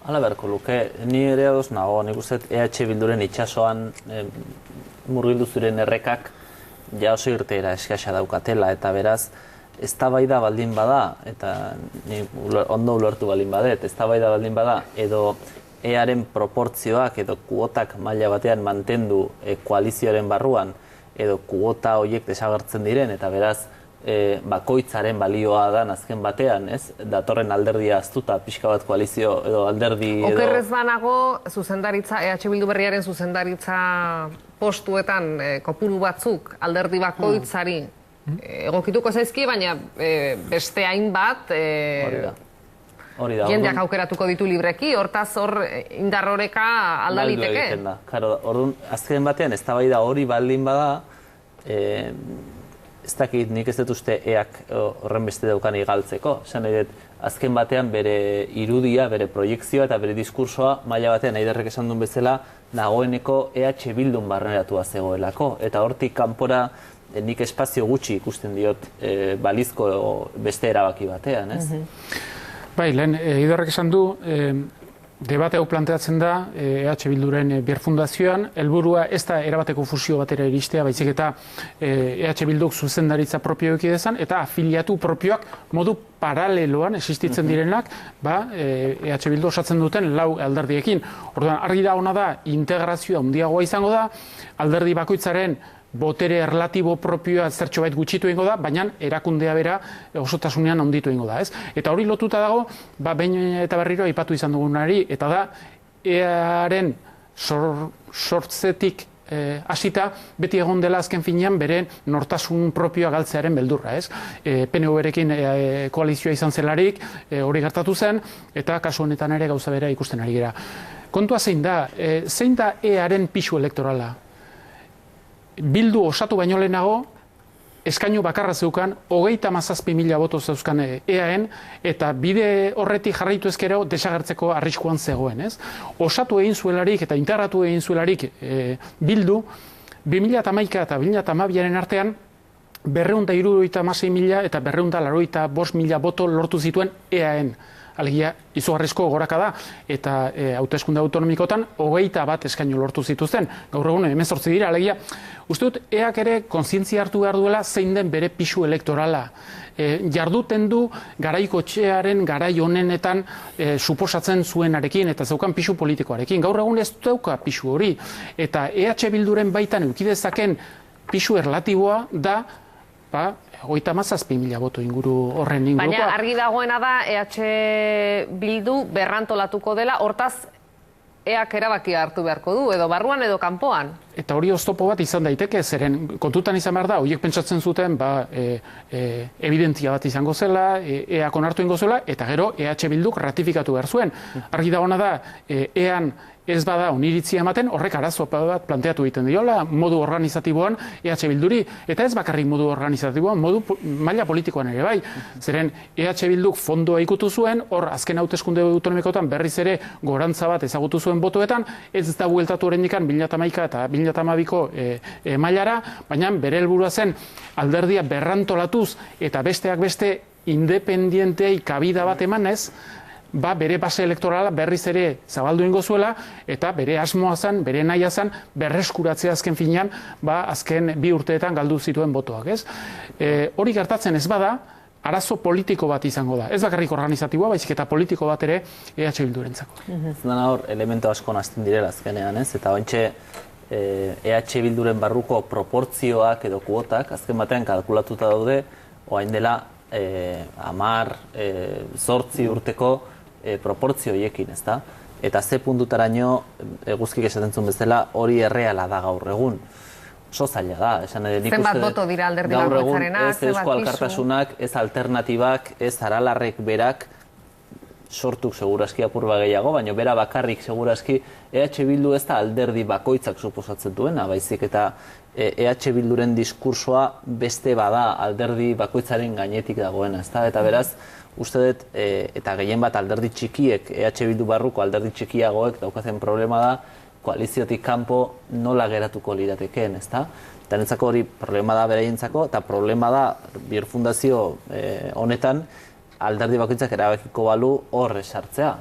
Hala beharko luke, ni ere ados nago, nik uste EH Bilduren itxasoan murgildu zuren errekak ja oso irteera eskasa daukatela, eta beraz, eztabaida baldin bada, eta ondo ulertu baldin badet, eztabaida baldin bada, edo EAren proportzioak edo kuotak maila batean mantendu koalizioaren barruan, edo kuota horiek desagertzen diren, eta beraz bakoitzaren balioa da azken batean, ez? Datorren alderdia aztuta, pixka bat koalizio edo alderdi edo... Okerrez banago, zuzendaritza, EH Bildu berriaren zuzendaritza postuetan kopuru batzuk alderdi bakoitzari egokituko zaizki, baina beste hainbat jendeak aukeratuko ditu libreki, hortaz hor indar horeka aldaliteke. Orduan, azken batean, eztabaida hori baldin bada, ez dakit nik ez dut uste eak horren beste daukan igaltzeko. Esan nahi dut, azken batean bere irudia, bere proiekzioa eta bere diskursoa maila batean Eiderrek esan duen bezala dagoeneko EH Bildun barneratua zegoelako. Eta hortik kanpora nik espazio gutxi ikusten diot balizko beste erabaki batean, ez? Bai, lehen, Eiderrek esan du, debate hau planteatzen da EH Bilduren birfundazioan, helburua ez da erabateko fusio batera iristea, baizik eta EH Bilduk zuzendaritza propio ekidezan, eta afiliatu propioak modu paraleloan existitzen direnak, EH Bildu osatzen duten 4 alderdiekin. Orduan, argi da ona da, integrazioa handiagoa izango da, alderdi bakoitzaren botere relatibo propioa zertxo bait gutxitu egingo da, baina erakundea bera osotasunean handitu egingo da, ez? Eta hori lotuta dago, behin eta berriro aipatu izan dugunari, eta da, EAren sortzetik hasita beti egon dela azken finean bere nortasun propioa galtzearen beldurra, ez? PNV-rekin koalizioa izan zelarik, hori gertatu zen, eta kasu honetan ere gauza bera ikusten ari gara. Kontua zein da EAren pisu elektorala? Bildu osatu baino lehenago, eskainu bakarra zeukan, 37.000 boto zeuzkan EAen, eta bide horretik jarraitu ezkero desagertzeko arriskuan zegoen, ez? Osatu egin zuelarik eta integratu egin zuelarik Bildu, 2011 eta 2012aren artean, 276.000 eta 285.000 boto lortu zituen EAen. Alegia, izugarrizko goraka da, eta hauteskunde autonomikotan 21 eskainu lortu zituzten. Gaur egun 18 dira, alegia, uste dut, EAk ere kontzientzia hartu behar duela zein den bere pisu elektorala. Jarduten du garaiko etxearen garai honenetan suposatzen zuenarekin eta zeukan pisu politikoarekin. Gaur egun ez dauka pisu hori. Eta EH Bilduren baitan eukidezaken pisu erlatiboa da, 37.000 boto inguru horren inguruko. Baina argi dagoena da EH Bildu berrantolatuko dela, hortaz EAk erabakia hartu beharko du, edo barruan edo kanpoan. Eta hori oztopo bat izan daiteke, zeren kontutan izan behar da, horiek pentsatzen zuten, evidentzia bat izango zela, EAk onartu ingo zela, eta gero EH Bilduk ratifikatu behar zuen. Argi dagoena da, EAn ez bada oniritzia ematen, horrek arazo bat planteatu egiten diola, modu organizatiboan EH Bilduri, eta ez bakarrik modu organizatiboan, modu maila politikoan ere bai. Zeren EH Bilduk fondoa ikutu zuen, hor azken hauteskunde autonomikotan berriz ere gorantza bat ezagutu zuen botoetan, ez da bueltatu horrendikan 2011 eta 2012ko mailara, baina bere helburua zen alderdia berrantolatuz eta besteak beste independientei kabida bat emanez, bere base elektorala berriz ere zabaldu ingo zuela, eta bere asmoa zen, bere nahia zen, berreskuratzea azken finean, azken 2 urteetan galdu zituen botoak, ez? Hori gertatzen ez bada, arazo politiko bat izango da. Ez bakarrik organizatiboa, baizik eta politiko bat ere EH Bildurentzako. Zendana hor, elemento asko nazten direla azkenean, ez? Eta ointxe EH Bilduren barruko proportzioak edo kuotak, azken batean kalkulatuta daude, oain dela 10-8 urteko proportzio hiekin, ezta? Eta ze puntutaraino, guzkik esaten zuen bezala, hori erreala da gaur egun. Oso zaila da. Zenbat boto dira alderdi bakoitzarenak, ez Eusko Alkartasunak, ez alternatibak, ez Aralarrek berak, sortuk seguraski apurba gehiago, baina bera bakarrik seguraski EH Bildu ez da alderdi bakoitzak suposatzen duena, baizik eta EH Bilduren diskursoa beste bada alderdi bakoitzaren gainetik dagoena, ezta? Eta beraz, uste dut, eta gehien bat alderdi txikiek, EH Bildu barruko alderdi txikiagoek daukazen problema da, koaliziotik kanpo nola geratuko liratekeen, ezta? Eta niretzako hori problema da beraientzako, eta problema da Bir Fundazio honetan alderdi bakoitzak erabakiko balu hor esartzea.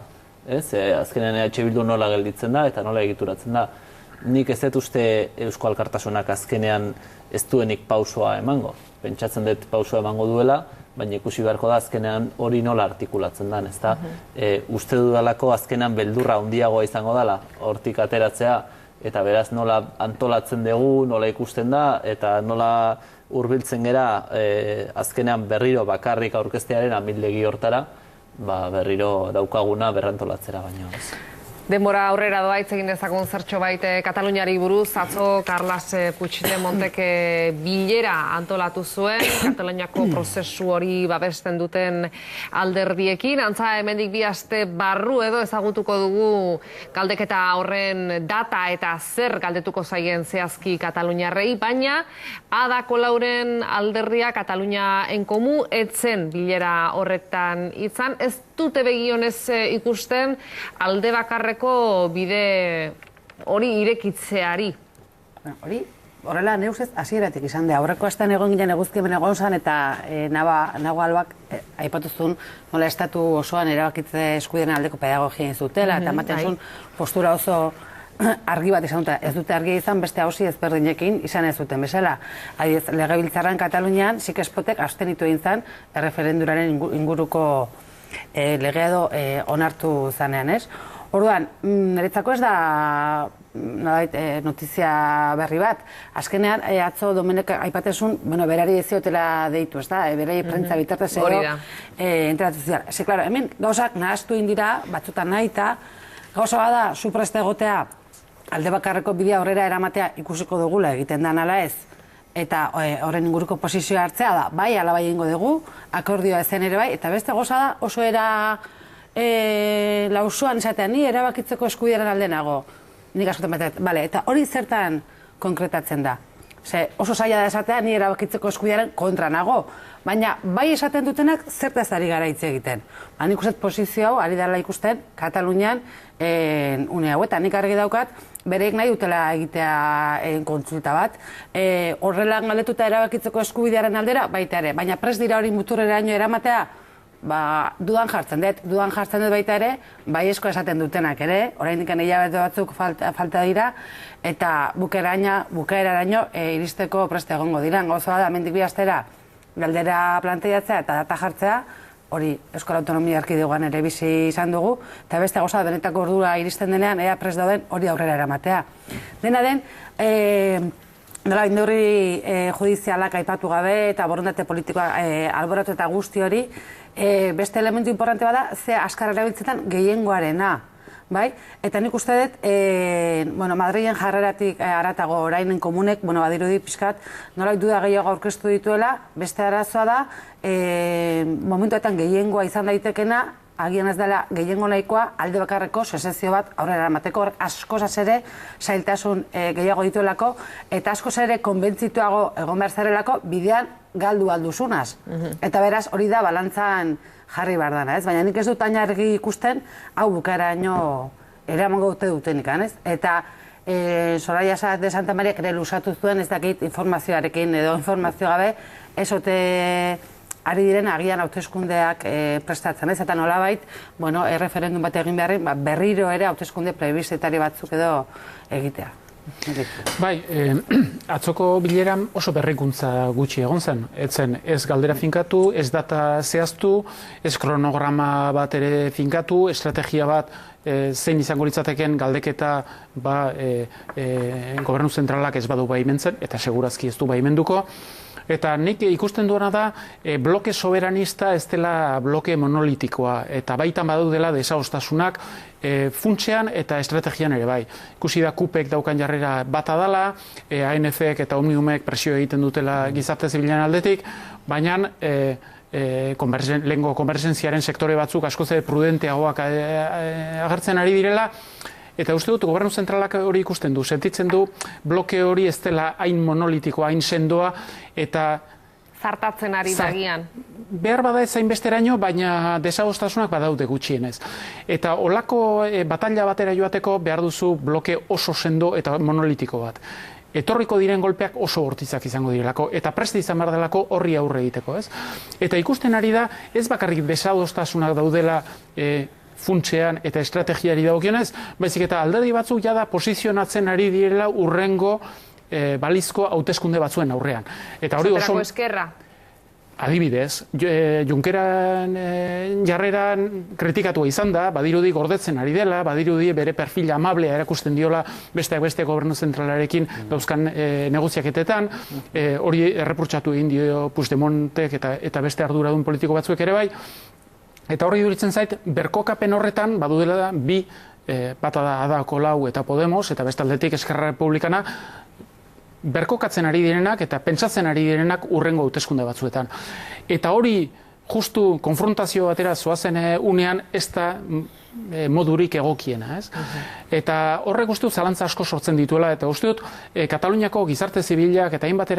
Azkenen EH Bildu nola gelditzen da eta nola egituratzen da. Nik ez dut uste Eusko Alkartasunak azkenean ez duenik pausoa emango. Pentsatzen dut pausoa emango duela, baina ikusi beharko da azkenean hori nola artikulatzen den, ezta? Uste dudalako azkenean beldurra handiagoa izango dela, hortik ateratzea, eta beraz nola antolatzen dugu, nola ikusten da, eta nola hurbiltzen gera azkenean berriro bakarrik aurkeztearen amildegi hortara, berriro daukaguna berrantolatzera baino. Denbora aurrera doa hitz egin dezagun zertxo baite Kataluniari buruz, atzo Carles Puigdemontek bilera antolatu zuen, Kataluniako prozesu hori babesten duten alderdiekin. Antza hemendik 2 aste barru edo ezagutuko dugu galdeketa horren data eta zer galdetuko zaien zehazki Kataluniarrei, baina Ada Colauren alderdia Katalunia en Komu etzen bilera horretan izan, ez dute begionez ikusten alde bakarreko bide hori irekitzeari. Hori, horrela neuz ez hasieratik izan da. Aurreko astean egon ginen eguzkimen egon zan eta Nago Albak aipatuzun nola estatu osoan erabakitze eskubideen aldeko pedagogia egin zutela eta ematen zuen postura oso argi bat izan dute. Ez dute argi izan beste hausi ezberdinekin izan ez duten bezala. Adibidez, Legebiltzarran Katalunian Sikespotek abstenitu egin zen erreferenduraren inguruko legea edo onartu zanean, ez? Orduan, niretzako ez da notizia berri bat. Azkenean, atzo Domenek aipatezun, berari ez ziotela deitu, ez da? Berari prentza bitartez edo enteratu zidan. Ze, klaro, hemen gauzak nahaztu indira, batzutan nahi eta gauza bada supreste egotea alde bakarreko bidea aurrera eramatea ikusiko dugula egiten dan ala ez, eta horren inguruko posizioa hartzea da, bai, ala bai egingo dugu, akordioa ezen ere bai, eta beste goza da oso era lausuan esatea, ni erabakitzeko eskubidearen alde nago, nik askotan bat, bale, eta hori zertan konkretatzen da. Oso zaila da esatea, ni erabakitzeko eskubidearen kontra nago, baina bai esaten dutenak zertaz ari gara hitz egiten. Nik uste posizio hau ari dela ikusten Katalunian une hau, eta nik argi daukat, bereik nahi dutela egitea kontsulta bat. Horrela galdetuta erabakitzeko eskubidearen aldera, baita ere, baina prest dira hori muturreraino eramatea, dudan jartzen dut baita ere, baiezko esaten dutenak ere, oraindik hilabete batzuk falta dira, eta bukaeraraino iristeko preste egongo dira. Gauza da, hemendik bi astera galdera planteatzea eta data jartzea, hori Euskal Autonomia Erkidegoan ere bizi izan dugu, eta beste gauza benetako ordura iristen denean, ea prest dauden hori aurrera eramatea. Dena den, indurri judizialak aipatu gabe eta borondate politikoa alboratu eta guzti hori, beste elementu importante bada, ze askar erabiltzetan gehiengoarena. Eta nik uste dut, Madrilen jarreratik haratago orainen komunek, badirudi pixkat, nolak duda gehiago aurkeztu dituela, beste arazoa da, momentuetan gehiengoa izan daitekena, agian ez dela gehiengo nahikoa alde bakarreko sesezio bat aurrera eramateko, askozaz ere zailtasun gehiago dituelako, eta askozaz ere konbentzituago egon behar zarelako bidean galdu alduzunaz. Eta beraz hori da balantzan jarri behar dana, ez? Baina nik ez dut aina argi ikusten, hau bukaeraino eramango dutenik, ez? Eta Soraya Sáez de Santa Maria ere lusatu zuen, ez dakit informazioarekin edo informazio gabe, ez ote ari diren agian hauteskundeak prestatzen, ez? Eta nolabait, erreferendum bat egin beharren, berriro ere hauteskunde plebiszitarioz batzuk edo egitea. Bai, atzoko bileran oso berrikuntza gutxi egon zen. Etzen ez galdera finkatu, ez data zehaztu, ez kronograma bat ere finkatu, estrategia bat zein izango litzateken galdeketa gobernu zentralak ez badu baimentzen, eta segurazki ez du baimenduko. Eta nik ikusten duena da bloke soberanista ez dela bloke monolitikoa, eta baitan badaudela desadostasunak funtsean eta estrategian ere bai. Ikusi da KUPek daukan jarrera bata dela, ANF-ek eta Omniumek presio egiten dutela gizarte zibilen aldetik, baina lehengo konbergentziaren sektore batzuk askoz prudenteagoak agertzen ari direla, eta uste dut, gobernu zentralak hori ikusten du, sentitzen du bloke hori ez dela hain monolitikoa, hain sendoa, eta zartatzen ari dagian. Behar bada ez hainbesteraino, baina desadostasunak badaude gutxienez. Eta olako batalla batera joateko behar duzu bloke oso sendo eta monolitiko bat. Etorriko diren golpeak oso bortitzak izango direlako, eta preste izan behar delako horri aurre egiteko, ez? Eta ikusten ari da, ez bakarrik desadostasunak daudela funtsean eta estrategiari dagokionez, baizik eta alderdi batzuk jada posizionatzen ari direla urrengo balizko hauteskunde batzuen aurrean. Eta hori oso eskerra. Adibidez, Junkeran jarreran kritikatua izan da, badirudi gordetzen ari dela, badirudi bere perfil amablea erakusten diola besteak beste gobernu zentralarekin dauzkan negoziaketetan, hori erreprotxatu egin dio Puigdemontek eta beste arduradun politiko batzuek ere bai. Eta horri duritzen zait, berkokapen horretan, badudela bi, bata da Ada Colau eta Podemos, eta bestaldetik Eskerra Republikana, berkokatzen ari direnak eta pentsatzen ari direnak urrengo hauteskunde batzuetan. Eta hori, justu konfrontazio batera zoazen unean, ez da modurik egokiena, ez? Eta horrek uste dut zalantza asko sortzen dituela, eta uste dut Kataluniako gizarte zibilak eta hainbat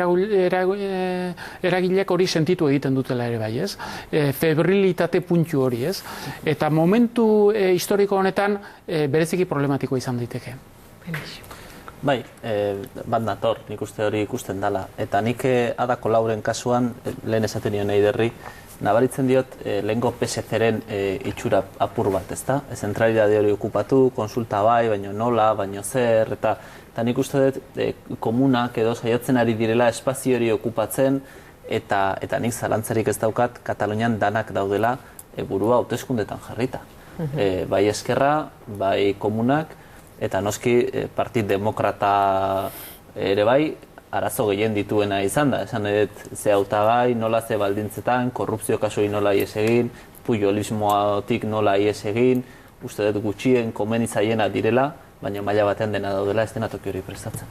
eragilek hori sentitu egiten dutela ere bai, ez? Febrilitate puntu hori, ez? Eta momentu historiko honetan bereziki problematiko izan daiteke. Bai, bat nator, nik uste hori ikusten dela. Eta nik Ada Colauren kasuan, lehen esaten nion eiderri, nabaritzen diot lehengo PSC-ren itxura apur bat, ezta? Zentralidade hori okupatu, konsulta bai, baino nola, baino zer, eta nik uste dut komunak edo saiatzen ari direla espazio hori okupatzen, eta nik zalantzarik ez daukat Katalunian danak daudela burua hauteskundetan jarrita. Bai Eskerra, bai komunak, eta noski Partit Demokrata ere bai, arazo gehien dituena izan da. Esan edet, ze hautagai, nola ze baldintzetan, korrupzio kasoi nola ies egin, pujolismoatik nola ies egin, uste dut gutxien komeni zaiena direla, baina maila batean dena daudela eszenatoki hori prestatzen.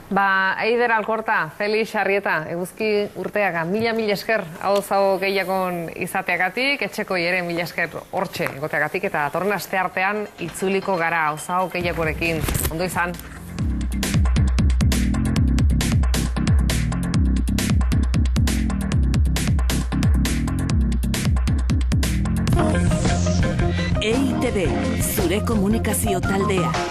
Eider Alkorta, Felix Arrieta, eguzki urteaka, mila esker hau gehiagon izateagatik, etxeko ere mila esker hortxe egoteagatik, eta torren aste artean itzuliko gara hau gehiagorekin. Ondo izan. EITB, zure komunikazio taldea.